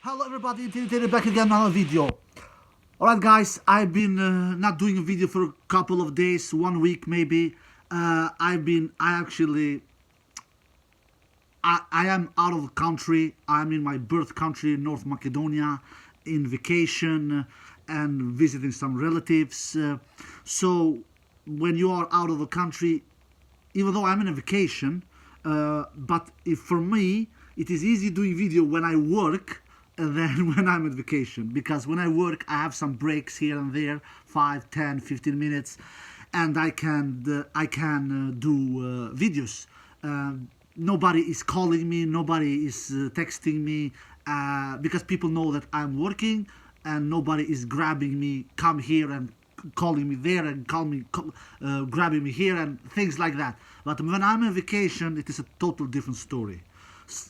Hello everybody, Tintin back again, another video. Alright guys, I've been not doing a video for a couple of days, 1 week maybe. I am out of the country. I'm in my birth country, North Macedonia, in vacation and visiting some relatives. So when you are out of the country, even though I'm in a vacation, but for me, it is easy doing video when I work than when I'm on vacation, because when I work I have some breaks here and there, 5, 10, 15 minutes, and I can do videos. Nobody is calling me, nobody is texting me, because people know that I'm working, and nobody is grabbing me, come here and calling me there and grabbing me here and things like that. But when I'm on vacation, it is a total different story.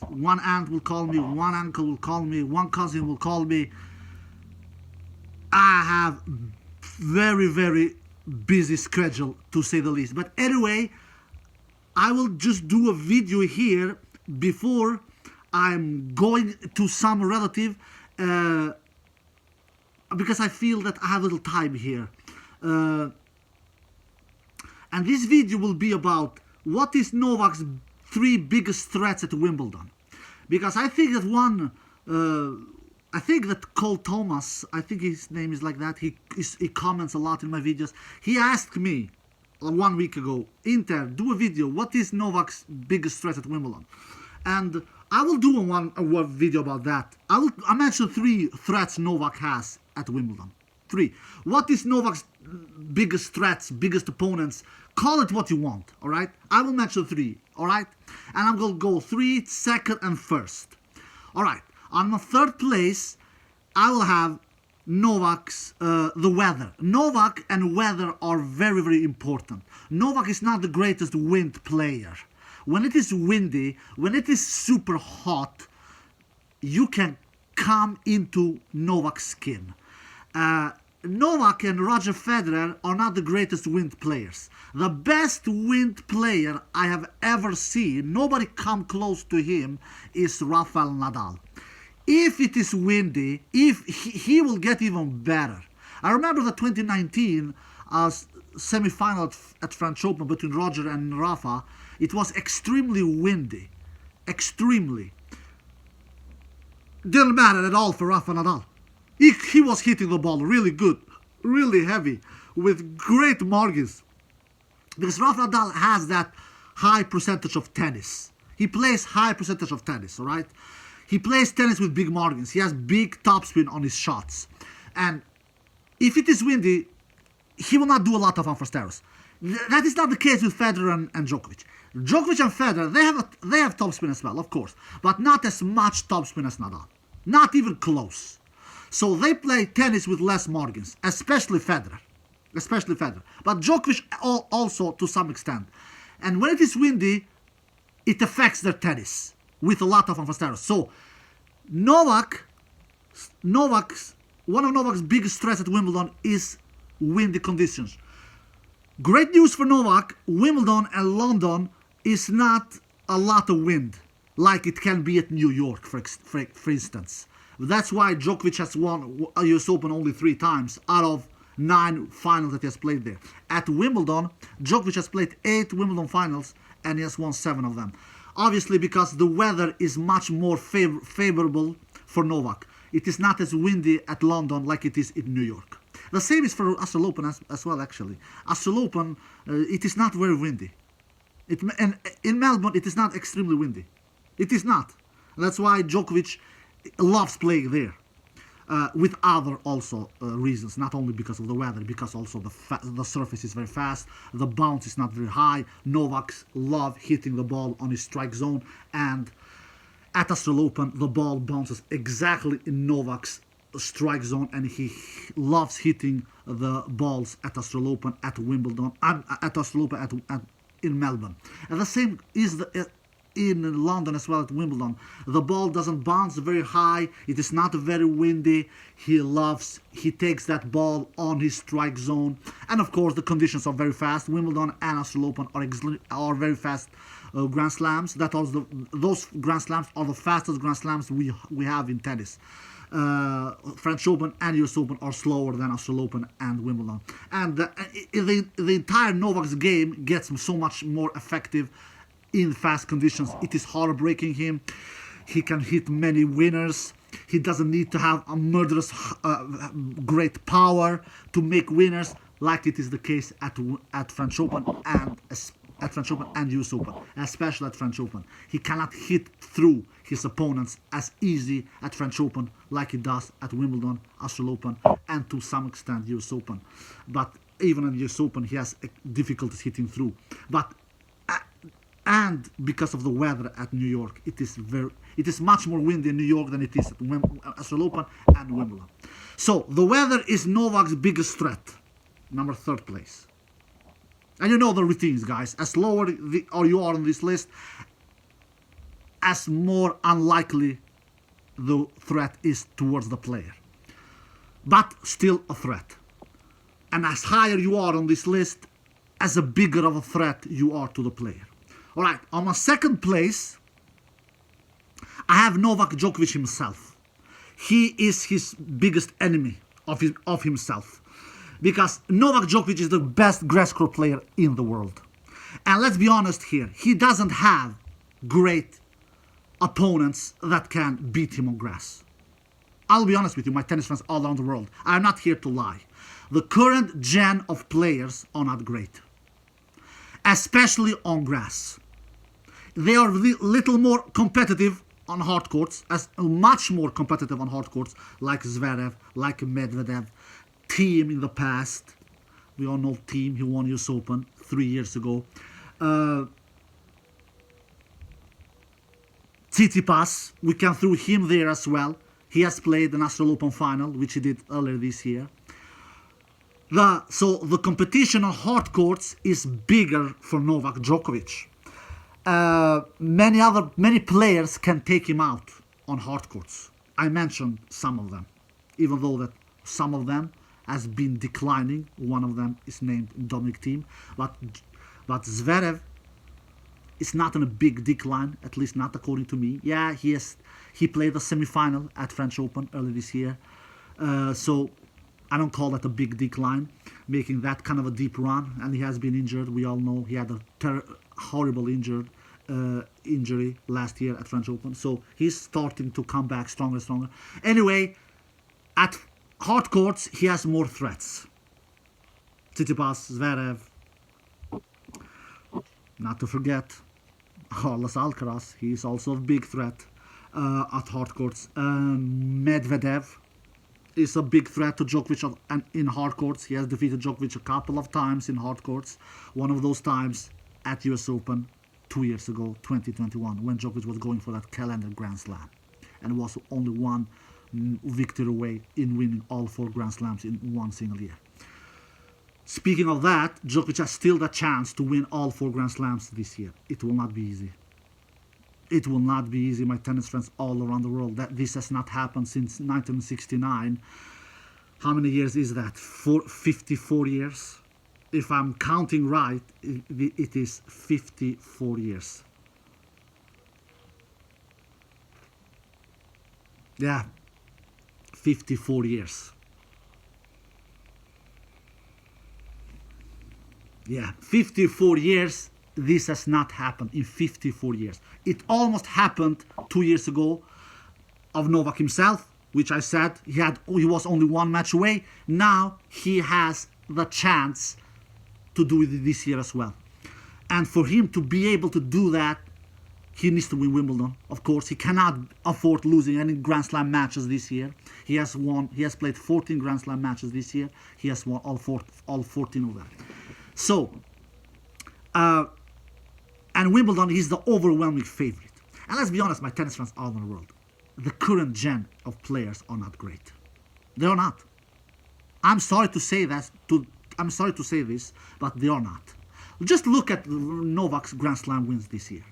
One aunt will call me, one uncle will call me, one cousin will call me. I have very busy schedule, to say the least. But anyway, I will just do a video here before I'm going to some relative, because I feel that I have a little time here. And this video will be about what is Novak's 3 biggest threats at Wimbledon, because I think that I think that Cole Thomas, I think his name is like that, he comments a lot in my videos. He asked me 1 week ago, Inter, do a video, what is Novak's biggest threat at Wimbledon? And I will do a video about that. I mention 3 threats Novak has at Wimbledon. 3. What is Novak's biggest threats, biggest opponents? Call it what you want, alright? I will mention 3, alright? And I'm going to go 3, 2nd, and 1st. Alright, on the 3rd place, I will have Novak's, the weather. Novak and weather are very important. Novak is not the greatest wind player. When it is windy, when it is super hot, you can come into Novak's skin. Novak and Roger Federer are not the greatest wind players. The best wind player I have ever seen, nobody come close to him, is Rafael Nadal. If it is windy, he will get even better. I remember the 2019 semi-final at French Open between Roger and Rafa. It was extremely windy. Extremely. Didn't matter at all for Rafa Nadal. He was hitting the ball really good, really heavy, with great margins. Because Rafa Nadal has that high percentage of tennis. He plays high percentage of tennis, alright? He plays tennis with big margins. He has big topspin on his shots. And if it is windy, he will not do a lot of unforced errors. That is not the case with Federer and Djokovic. Djokovic and Federer, they have topspin as well, of course. But not as much topspin as Nadal. Not even close. So they play tennis with less margins, especially Federer. But Djokovic also to some extent. And when it is windy, it affects their tennis with a lot of unforced errors. So one of Novak's biggest threats at Wimbledon is windy conditions. Great news for Novak, Wimbledon and London is not a lot of wind like it can be at New York, for instance. That's why Djokovic has won US Open only 3 times out of 9 finals that he has played there. At Wimbledon, Djokovic has played 8 Wimbledon finals and he has won 7 of them. Obviously because the weather is much more favorable for Novak. It is not as windy at London like it is in New York. The same is for Australian Open as well, actually. Australian Open, it is not very windy. And in Melbourne, it is not extremely windy. It is not. That's why Djokovic loves playing there, with other also reasons, not only because of the weather, because also the surface is very fast, the bounce is not very high. Novak's love hitting the ball on his strike zone, and at Australian Open the ball bounces exactly in Novak's strike zone, and he loves hitting the balls at Australian Open, at Wimbledon, at Australian Open, in Melbourne. And the same is in London as well, at Wimbledon. The ball doesn't bounce very high, it is not very windy. He takes that ball on his strike zone, and of course the conditions are very fast. Wimbledon and Australian Open are very fast Grand Slams. Those Grand Slams are the fastest Grand Slams we have in tennis. French Open and US Open are slower than Australian Open and Wimbledon. And the entire Novak's game gets so much more effective in fast conditions. It is heartbreaking him. He can hit many winners. He doesn't need to have a murderous great power to make winners, like it is the case at French Open and US Open, especially at French Open. He cannot hit through his opponents as easy at French Open like he does at Wimbledon, Australian Open, and to some extent US Open. But even at US Open, he has difficulties hitting through. But and because of the weather at New York, it is much more windy in New York than it is at Australian Open and Wimbledon. So the weather is Novak's biggest threat, number 3rd place. And you know the routines, guys. As lower you are on this list, as more unlikely the threat is towards the player. But still a threat. And as higher you are on this list, as a bigger of a threat you are to the player. Alright, on my 2nd place, I have Novak Djokovic himself. He is his biggest enemy of himself. Because Novak Djokovic is the best grass court player in the world. And let's be honest here, he doesn't have great opponents that can beat him on grass. I'll be honest with you, my tennis fans all around the world. I'm not here to lie. The current gen of players are not great. Especially on grass. They are little more competitive on hard courts, much more competitive on hard courts, like Zverev, like Medvedev. Team in the past. We all know Team, he won US Open 3 years ago. Tsitsipas, we can throw him there as well. He has played an Australian Open final, which he did earlier this year. So the competition on hard courts is bigger for Novak Djokovic. Many players can take him out on hard courts. I mentioned some of them, even though that some of them has been declining. One of them is named Dominic Thiem, but Zverev is not in a big decline, at least not according to me. Yeah, he played the semi-final at French Open early this year, so I don't call that a big decline, making that kind of a deep run. And he has been injured. We all know he had a horrible injury last year at French Open, so he's starting to come back stronger and stronger. Anyway, at hard courts, he has more threats. Tsitsipas, Zverev, not to forget Carlos Alcaraz, he is also a big threat at hard courts. Medvedev is a big threat to Djokovic in hard courts. He has defeated Djokovic a couple of times in hard courts. One of those times at US Open 2 years ago, 2021, when Djokovic was going for that calendar Grand Slam and was only one victory away in winning all 4 Grand Slams in one single year. Speaking of that, Djokovic has still the chance to win all 4 Grand Slams this year. It will not be easy. It will not be easy, my tennis friends all around the world. This has not happened since 1969. How many years is that? 54 years? If I'm counting right, it is 54 years. Yeah, 54 years. Yeah, 54 years, this has not happened in 54 years. It almost happened 2 years ago of Novak himself, which I said he was only 1 match away. Now he has the chance to do it this year as well. And for him to be able to do that, he needs to win Wimbledon. Of course, he cannot afford losing any Grand Slam matches this year. He has played 14 Grand Slam matches this year. He has won all 14 of them. So, and Wimbledon, he's the overwhelming favorite. And let's be honest, my tennis fans all over the world, the current gen of players are not great. They are not. I'm sorry to say this, but they are not. Just look at Novak's Grand Slam wins this year.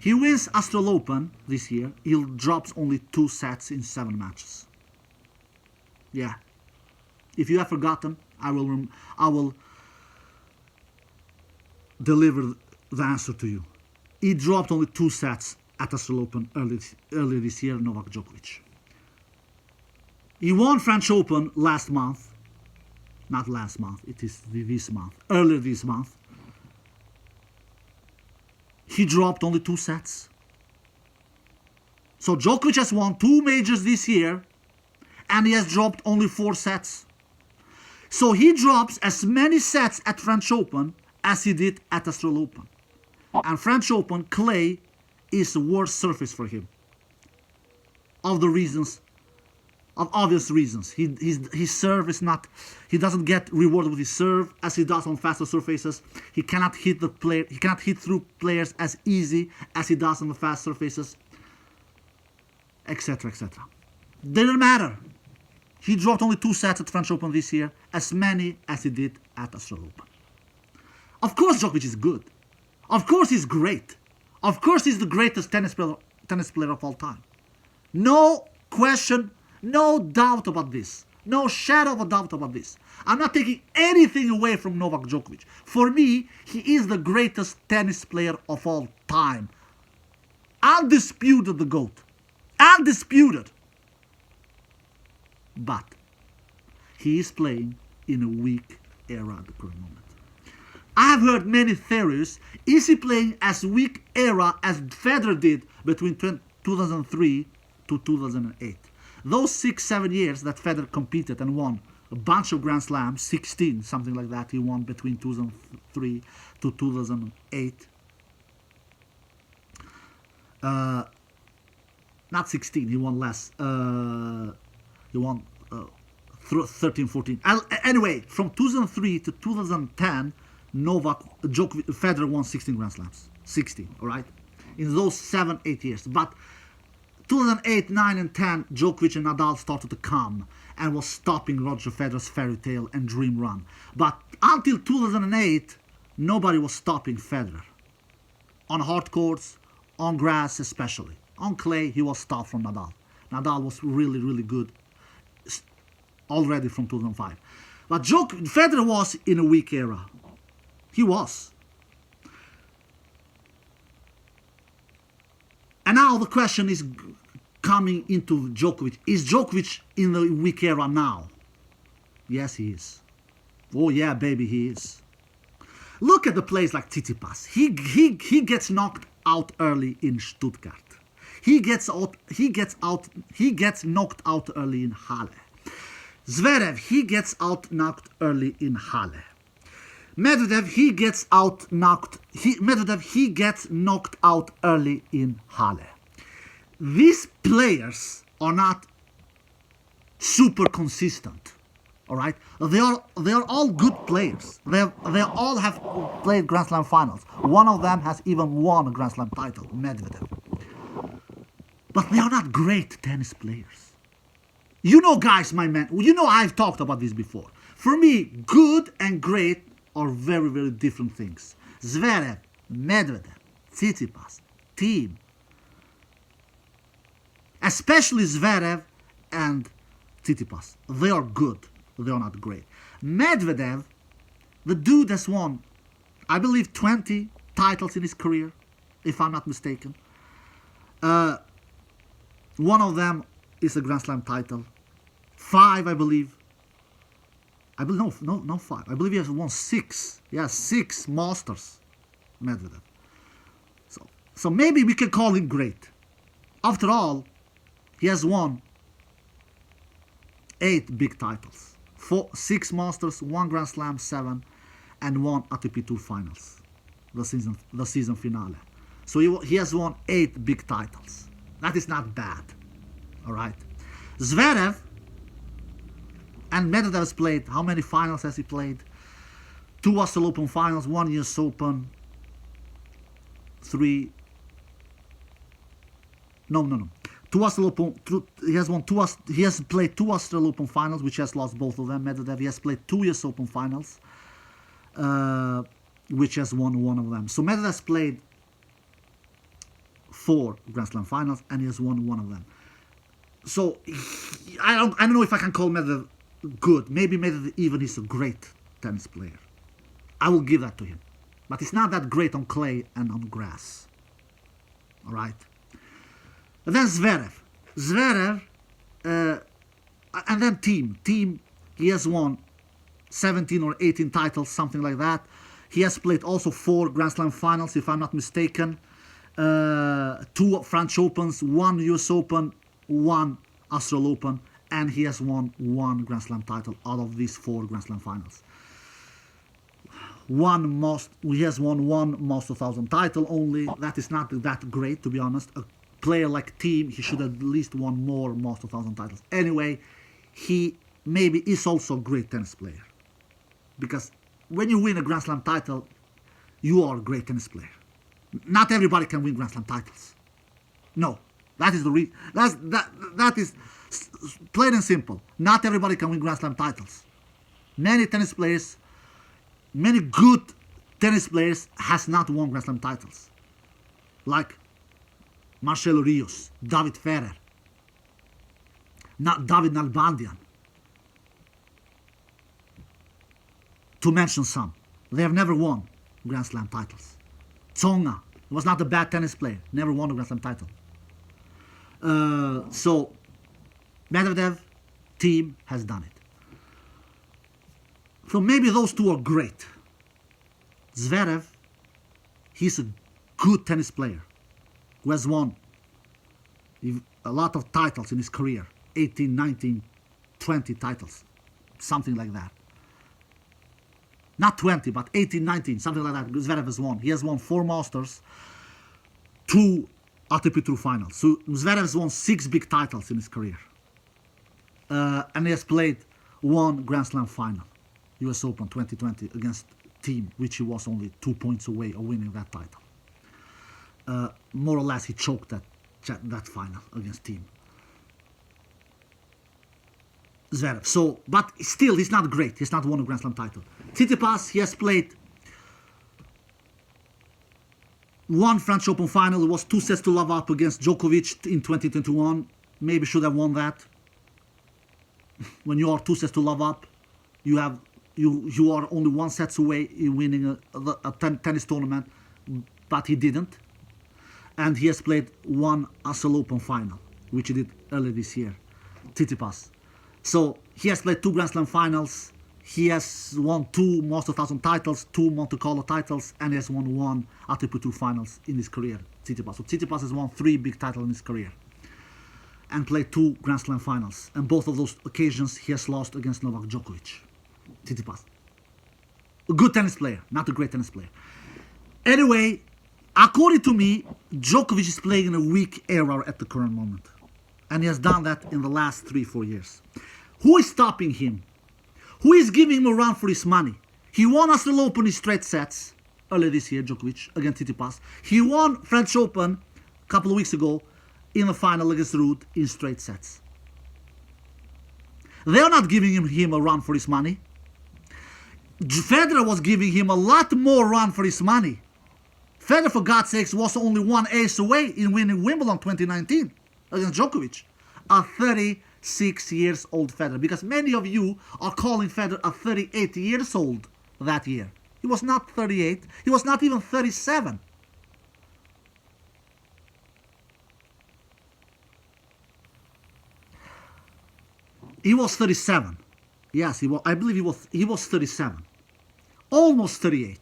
He wins Australian Open this year. He drops only 2 sets in 7 matches. Yeah. If you have forgotten, I will deliver the answer to you. He dropped only 2 sets at Australian Open earlier this year, Novak Djokovic. He won French Open last month. Not last month, it is this month. Earlier this month. He dropped only 2 sets. So Djokovic has won 2 majors this year, and he has dropped only 4 sets. So he drops as many sets at French Open as he did at Australian Open. And French Open, clay is the worst surface for him. Of obvious reasons. His serve is not, he doesn't get rewarded with his serve as he does on faster surfaces. He cannot hit through players as easy as he does on the fast surfaces, etc., etc. Didn't matter. He dropped only 2 sets at French Open this year, as many as he did at Australian Open. Of course Djokovic is good. Of course he's great. Of course he's the greatest tennis player of all time. No question, no doubt about this. No shadow of a doubt about this. I'm not taking anything away from Novak Djokovic. For me, he is the greatest tennis player of all time. Undisputed the GOAT. Undisputed. But he is playing in a weak era at the current moment. I have heard many theories. Is he playing as weak era as Federer did between 2003 to 2008? Those 6-7 years that Federer competed and won a bunch of Grand Slams, 16, something like that, he won between 2003 to 2008. Not 16, he won less. He won 13, 14. Anyway, from 2003 to 2010, Federer won 16 Grand Slams. 16, all right? In those 7-8 years. But 2008, 9 and 10, Djokovic and Nadal started to come and was stopping Roger Federer's fairy tale and dream run. But until 2008, nobody was stopping Federer. On hard courts, on grass especially. On clay, he was stopped from Nadal. Nadal was really, really good already from 2005. But Federer was in a weak era. He was. And now the question is coming into Djokovic. Is Djokovic in the weak era now? Yes, he is. Oh yeah, baby, he is. Look at the players like Tsitsipas. He gets knocked out early in Stuttgart. He gets knocked out early in Halle. Zverev, he gets knocked early in Halle. Medvedev, he gets knocked out early in Halle. These players are not super consistent, all right? They are all good players. They all have played Grand Slam finals. One of them has even won a Grand Slam title, Medvedev. But they are not great tennis players. You know, guys, my man, you know I've talked about this before. For me, good and great are very, very different things. Zverev, Medvedev, Tsitsipas, Thiem. Especially Zverev and Tsitsipas. They are good. They are not great. Medvedev, the dude has won, I believe, 20 titles in his career, if I'm not mistaken. One of them is a Grand Slam title. 5, I believe. No, 5. I believe he has won 6. Yeah, 6 Masters, Medvedev. So maybe we can call him great. After all, he has won 8 big titles. 6 Masters, 1 Grand Slam, 7, and 1 ATP Tour Finals. The season finale. So he has won 8 big titles. That is not bad. All right. Zverev and Medvedev has played. How many finals has he played? 2 Australian Open finals, 1 US Open, 3. No. 2 Australian Open. He has won 2. He has played 2 Australian Open finals, which has lost both of them. Medvedev. He has played 2 US Open finals, which has won 1 of them. So Medvedev has played 4 Grand Slam finals, and he has won 1 of them. So I don't know if I can call Medvedev good. Maybe Medvedev even is a great tennis player. I will give that to him. But he's not that great on clay and on grass. All right. And then Zverev. And then Team, he has won 17 or 18 titles, something like that. He has played also 4 Grand Slam finals, if I'm not mistaken. 2 French Opens, 1 US Open, 1 Australian Open, and he has won 1 Grand Slam title out of these 4 Grand Slam finals. He has won 1 Master 1000 title only. That is not that great, to be honest. A player like Team, he should have at least won more Master 1000 titles. Anyway, he maybe is also a great tennis player. Because when you win a Grand Slam title, you are a great tennis player. Not everybody can win Grand Slam titles. No, that is the reason. That is plain and simple. Not everybody can win Grand Slam titles. Many good tennis players has not won Grand Slam titles. Like Marcelo Rios, David Ferrer, David Nalbandian, to mention some. They have never won Grand Slam titles. Tsonga was not a bad tennis player, never won a Grand Slam title. So Medvedev, Team has done it. So maybe those 2 are great. Zverev, he's a good tennis player who has won a lot of titles in his career. 18, 19, 20 titles. Something like that. Not 20, but 18, 19, something like that. Zverev has won. He has won 4 Masters, 2 ATP Tour finals. So Zverev has won 6 big titles in his career. And he has played 1 Grand Slam final. US Open 2020 against Team, which he was only 2 points away of winning that title. More or less, he choked that final against Team. Zverev. So, but still, he's not great. He's not won a Grand Slam title. Tsitsipas, he has played 1 French Open final. It was 2 sets to love up against Djokovic in 2021. Maybe should have won that. When you are 2 sets to love up, you are only 1 set away in winning a tennis tournament, but he didn't. And he has played 1 Australian Open final, which he did earlier this year. Tsitsipas. So he has played 2 Grand Slam finals. He has won 2 Master 1000 titles, 2 Monte Carlo titles, and he has won 1 ATP Tour finals in his career. Tsitsipas. So Tsitsipas has won 3 big titles in his career, and played 2 Grand Slam finals. And both of those occasions he has lost against Novak Djokovic. Tsitsipas. A good tennis player, not a great tennis player. Anyway, according to me, Djokovic is playing in a weak era at the current moment. And he has done that in the last 3-4 years. Who is stopping him? Who is giving him a run for his money? He won Australian Open in straight sets earlier this year, Djokovic, against Tsitsipas. He won French Open a couple of weeks ago in the final against Ruud in straight sets. They are not giving him a run for his money. Federer was giving him a lot more run for his money. Federer, for God's sakes, was only 1 ace away in winning Wimbledon 2019 against Djokovic. A 36 years old Federer. Because many of you are calling Federer a 38 years old that year. He was not 38. He was not even 37. He was 37. Yes, I believe he was 37. Almost 38.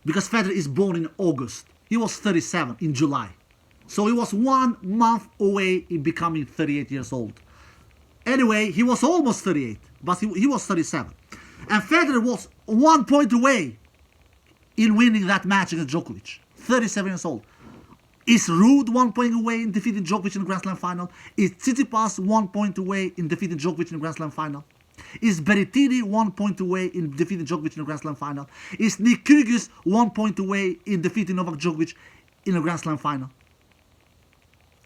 Because Federer is born in August. He was 37 in July. So he was 1 month away in becoming 38 years old. Anyway, he was almost 38, but he was 37. And Federer was 1 point away in winning that match against Djokovic. 37 years old. Is Ruud 1 point away in defeating Djokovic in the Grand Slam final? Is Tsitsipas 1 point away in defeating Djokovic in the Grand Slam final? Is Berrettini 1 point away in defeating Djokovic in the Grand Slam final? Is Nick Kyrgios 1 point away in defeating Novak Djokovic in the Grand Slam final?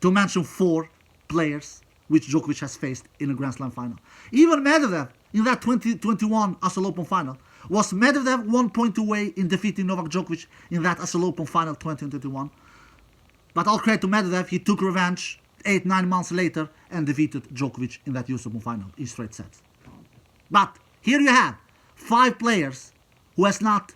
To mention 4 players which Djokovic has faced in a Grand Slam final. Even Medvedev in that 2021 Australian Open final. Was Medvedev 1 point away in defeating Novak Djokovic in that Australian Open final 2021? But all credit to Medvedev, he took revenge 8-9 months later and defeated Djokovic in that US Open final in straight sets. But here you have 5 players who has not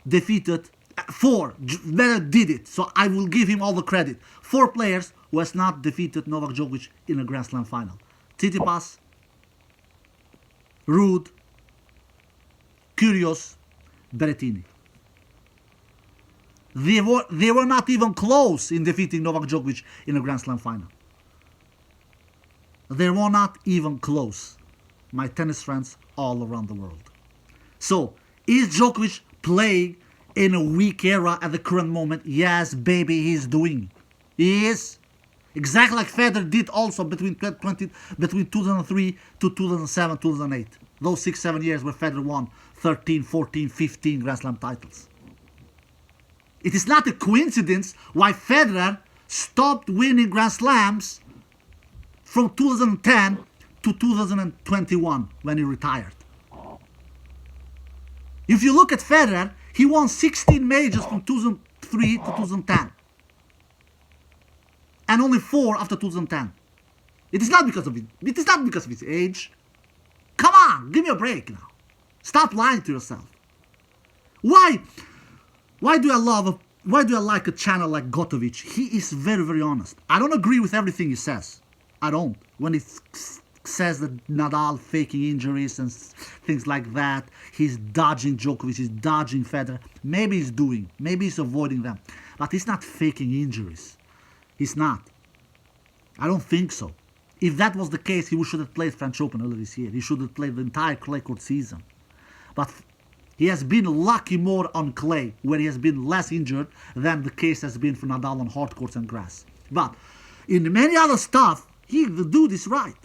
defeated 4. Federer did it, so I will give him all the credit. 4 players who has not defeated Novak Djokovic in a Grand Slam final. Tsitsipas, Ruud, Kyrgios, Berrettini. They were not even close in defeating Novak Djokovic in a Grand Slam final. They were not even close, my tennis friends all around the world. So, is Djokovic playing in a weak era at the current moment? Yes, baby, he's doing. He is. Exactly like Federer did also between 2003 to 2007, 2008. Those 6-7 years where Federer won 13, 14, 15 Grand Slam titles. It is not a coincidence why Federer stopped winning Grand Slams from 2010 to 2021 when he retired. If you look at Federer, he won 16 majors from 2003 to 2010. And only 4 after 2010. It is not because of it. It is not because of his age. Come on, give me a break now. Stop lying to yourself. Why do I like a channel like Gotovic? He is very, very honest. I don't agree with everything he says. I don't. When he says that Nadal faking injuries and things like that, he's dodging Djokovic, he's dodging Federer. Maybe he's avoiding them. But he's not faking injuries. He's not. I don't think so. If that was the case, he should have played French Open earlier this year. He should have played the entire clay court season. But he has been lucky more on clay, where he has been less injured than the case has been for Nadal on hard courts and grass. But in many other stuff, the dude is right.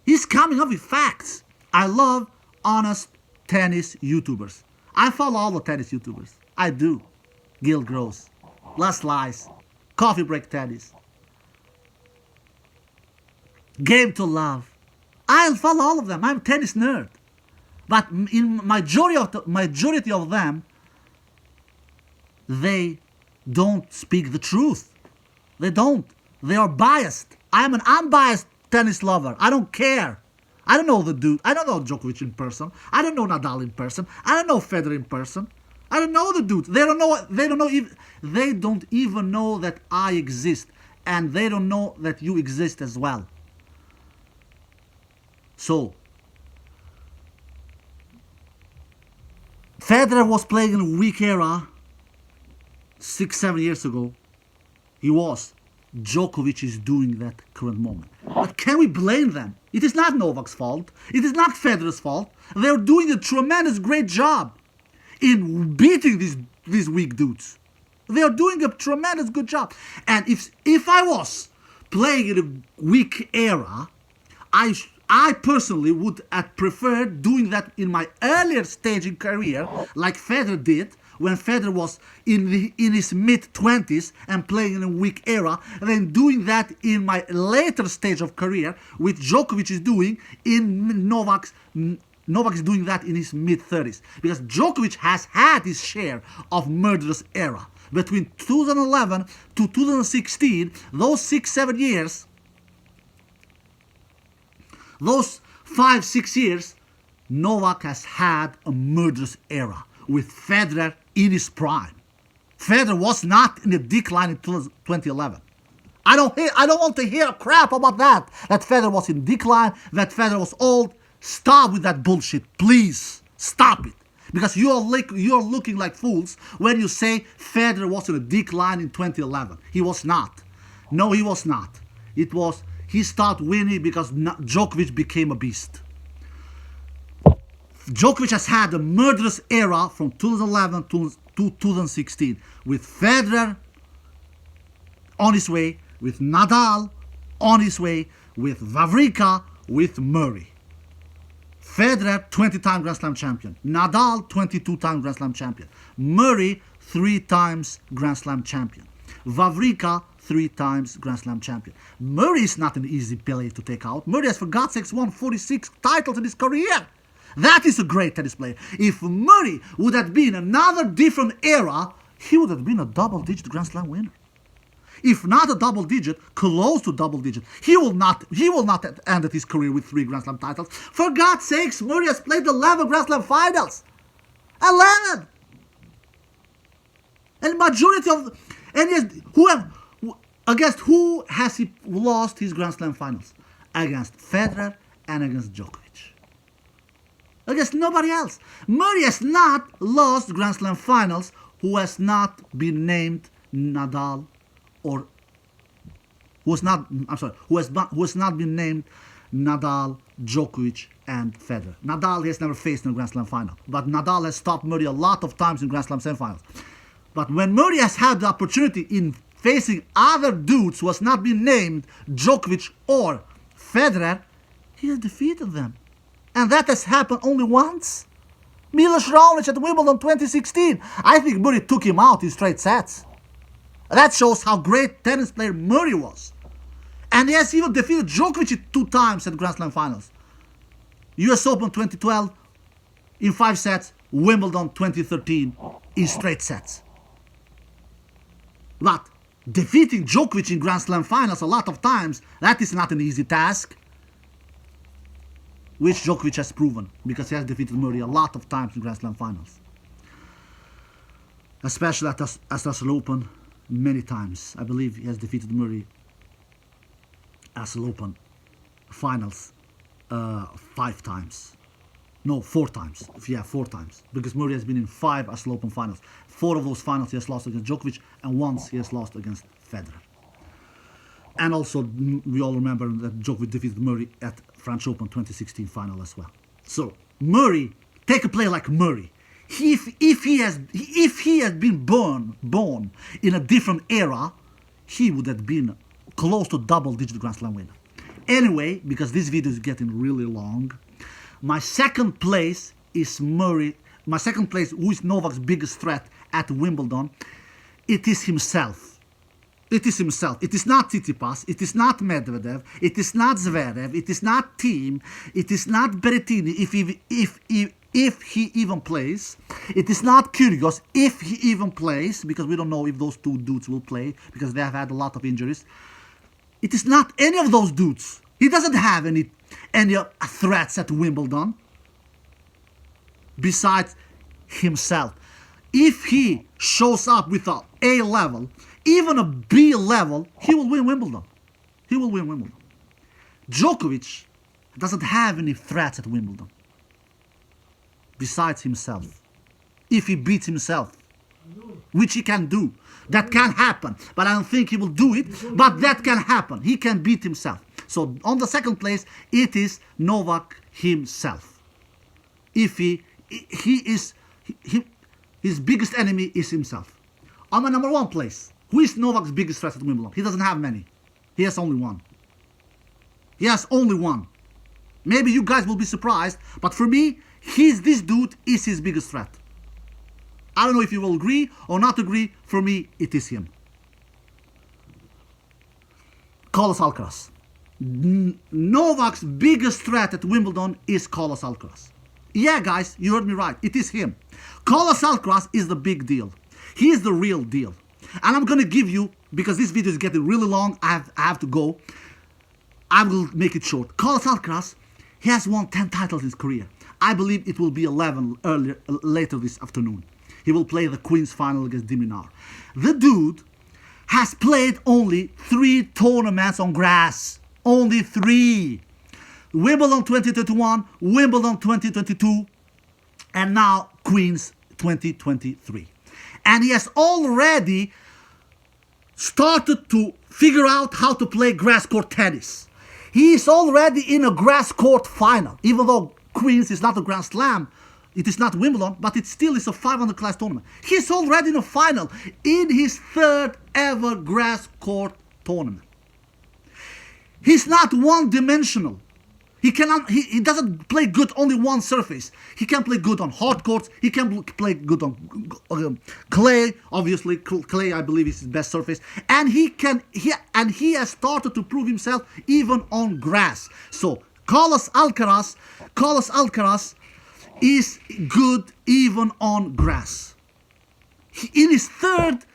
He's coming up with facts. I love honest tennis YouTubers. I follow all the tennis YouTubers. I do. Gil Gross, Last Lies, Coffee Break Tennis, Game to Love. I'll follow all of them. I'm a tennis nerd. But in majority of them, they don't speak the truth. They don't. They are biased. I'm an unbiased tennis lover. I don't care. I don't know the dude. I don't know Djokovic in person. I don't know Nadal in person. I don't know Federer in person. I don't know the dude. They don't even know that I exist, and they don't know that you exist as well. So Federer was playing in a weak era 6-7 years ago. He was. Djokovic is doing that current moment. But can we blame them? It is not Novak's fault. It is not Federer's fault. They're doing a tremendous, great job in beating these weak dudes. They are doing a tremendous good job. And if I was playing in a weak era, I personally would have preferred doing that in my earlier stage in career, like Federer did, when Federer was in his mid-20s and playing in a weak era, and then doing that in my later stage of career, which Djokovic is doing in Novak is doing that in his mid-30s. Because Djokovic has had his share of murderous era. Between 2011 to 2016, those 6-7 years, those 5-6 years, Novak has had a murderous era with Federer in his prime. Federer was not in a decline in 2011. I don't want to hear crap about that Federer was in decline, that Federer was old. Stop with that bullshit, please. Stop it. Because you're looking like fools when you say Federer was in a decline in 2011. He was not. No, he was not. He started winning because Djokovic became a beast. Djokovic has had a murderous era from 2011 to 2016 with Federer on his way, with Nadal on his way, with Wawrinka, with Murray. Federer, 20-time Grand Slam champion. Nadal, 22-time Grand Slam champion. Murray, 3 times Grand Slam champion. Wawrinka, 3 times Grand Slam champion. Murray is not an easy player to take out. Murray has, for God's sakes, won 46 titles in his career. That is a great tennis player. If Murray would have been another different era, he would have been a double-digit Grand Slam winner. If not a double-digit, close to double-digit. He will not have ended his career with 3 Grand Slam titles. For God's sakes, Murray has played 11 Grand Slam finals. 11! And majority of, and yes, against who has he lost his Grand Slam finals? Against Federer and against Djokovic. Against nobody else. Murray has not lost Grand Slam finals who has not been named Nadal or who has not been named Nadal, Djokovic, and Federer. Nadal has never faced in a Grand Slam final, but Nadal has stopped Murray a lot of times in Grand Slam semifinals. But when Murray has had the opportunity in facing other dudes who has not been named Djokovic or Federer, he has defeated them. And that has happened only once. Milos Raonic at Wimbledon 2016. I think Murray took him out in straight sets. That shows how great tennis player Murray was. And he has even defeated Djokovic 2 times at Grand Slam finals. US Open 2012 in 5 sets, Wimbledon 2013 in straight sets. But defeating Djokovic in Grand Slam finals a lot of times, that is not an easy task. Which Djokovic has proven, because he has defeated Murray a lot of times in Grand Slam finals. Especially at Australian Open, many times. I believe he has defeated Murray Australian Open finals 5 times. No, 4 times. Yeah, 4 times. Because Murray has been in 5 Australian Open finals. 4 of those finals he has lost against Djokovic, and once he has lost against Federer. And also, we all remember that Djokovic defeated Murray at French Open 2016 final as well. So, Murray, take a player like Murray. If he had been born in a different era, he would have been close to double-digit Grand Slam winner. Anyway, because this video is getting really long, my second place is Murray. My second place, who is Novak's biggest threat at Wimbledon, it is himself. It is himself. It is not Tsitsipas. It is not Medvedev. It is not Zverev. It is not Thiem. It is not Berrettini if he even plays. It is not Kyrgios if he even plays, because we don't know if those 2 dudes will play because they have had a lot of injuries. It is not any of those dudes. He doesn't have any threats at Wimbledon besides himself. If he shows up with an A level, even a B level, he will win Wimbledon. He will win Wimbledon. Djokovic doesn't have any threats at Wimbledon besides himself. If he beats himself, which he can do, that can happen. But I don't think he will do it, but that can happen. He can beat himself. So on the second place, it is Novak himself. If his biggest enemy is himself. On my number 1 place, who is Novak's biggest threat at Wimbledon? He doesn't have many. He has only 1. He has only 1. Maybe you guys will be surprised, but for me, this dude is his biggest threat. I don't know if you will agree or not agree. For me, it is him. Carlos Alcaraz. Novak's biggest threat at Wimbledon is Carlos Alcaraz. Yeah, guys, you heard me right. It is him. Carlos Alcaraz is the big deal. He is the real deal. And I'm going to give you, because this video is getting really long, I have to go. I will make it short. Carlos Alcaraz, he has won 10 titles in his career. I believe it will be 11 later this afternoon. He will play the Queen's final against Diminar. The dude has played only 3 tournaments on grass. Only 3. Wimbledon 2021, Wimbledon 2022, and now Queen's 2023. And he has already started to figure out how to play grass court tennis. He is already in a grass court final, even though Queen's is not a Grand Slam. It is not Wimbledon, but it still is a 500 class tournament. He's already in a final in his 3rd ever grass court tournament. He's not one-dimensional. He doesn't play good only one surface. He can play good on hard courts. He can play good on clay. Obviously, clay I believe is his best surface. And he has started to prove himself even on grass. So Carlos Alcaraz is good even on grass. In his third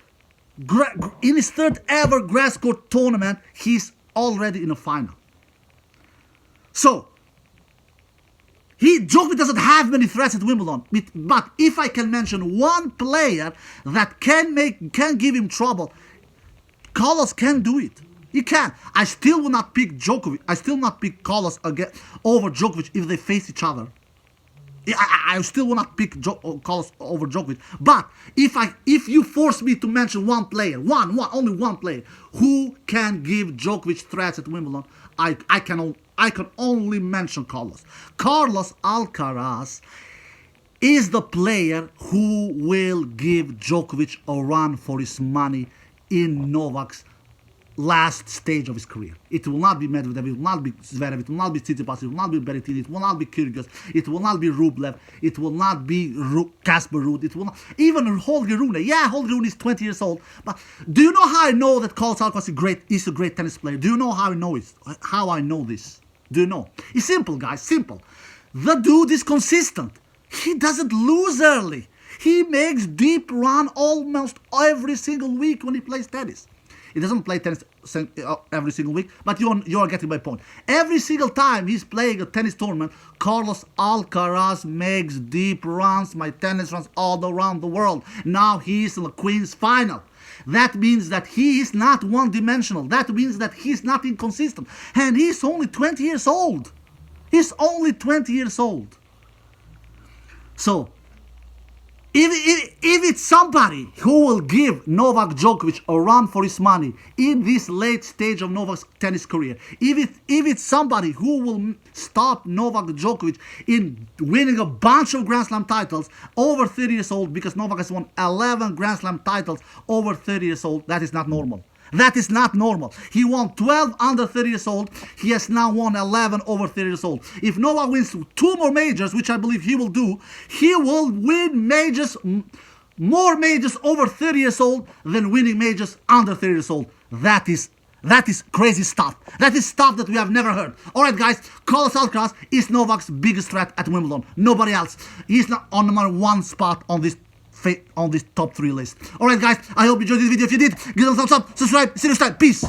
ever grass court tournament, he's already in a final. So Djokovic doesn't have many threats at Wimbledon. But if I can mention one player that can give him trouble, Carlos can do it. He can. I still will not pick Djokovic. I still not pick Carlos over Djokovic if they face each other. I still will not pick Carlos over Djokovic. But if you force me to mention one player, only one player who can give Djokovic threats at Wimbledon, I can only mention Carlos. Carlos Alcaraz is the player who will give Djokovic a run for his money in Novak's last stage of his career. It will not be Medvedev, it will not be Zverev, it will not be Tsitsipas, it will not be Berrettini, it will not be Kyrgios, it will not be Rublev, it will not be Casper Ruud, it will not even Holger Rune. Yeah, Holger Rune is 20 years old, but do you know how I know that Carlos Alcaraz is a great tennis player? Do you know how I know it? How I know this? Do you know? It's simple, guys, simple. The dude is consistent. He doesn't lose early. He makes deep run almost every single week when he plays tennis. He doesn't play tennis every single week, but you're getting my point. Every single time he's playing a tennis tournament, Carlos Alcaraz makes deep runs, my tennis runs all around the world. Now he's in the Queen's final. That means that he is not one-dimensional. That means that he's not inconsistent. And he's only 20 years old. He's only 20 years old. So, if it's somebody who will give Novak Djokovic a run for his money in this late stage of Novak's tennis career, if it's somebody who will stop Novak Djokovic in winning a bunch of Grand Slam titles over 30 years old, because Novak has won 11 Grand Slam titles over 30 years old, that is not normal. That is not normal. He won 12 under 30 years old. He has now won 11 over 30 years old. If Novak wins 2 more majors, which I believe he will do, he will win majors, more majors over 30 years old than winning majors under 30 years old. That is crazy stuff. That is stuff that we have never heard. Alright guys, Carlos Alcaraz is Novak's biggest threat at Wimbledon. Nobody else. He's not on number 1 spot on this top 3 list. Alright guys, I hope you enjoyed this video. If you did, give it a thumbs up, subscribe, see you next time. Peace.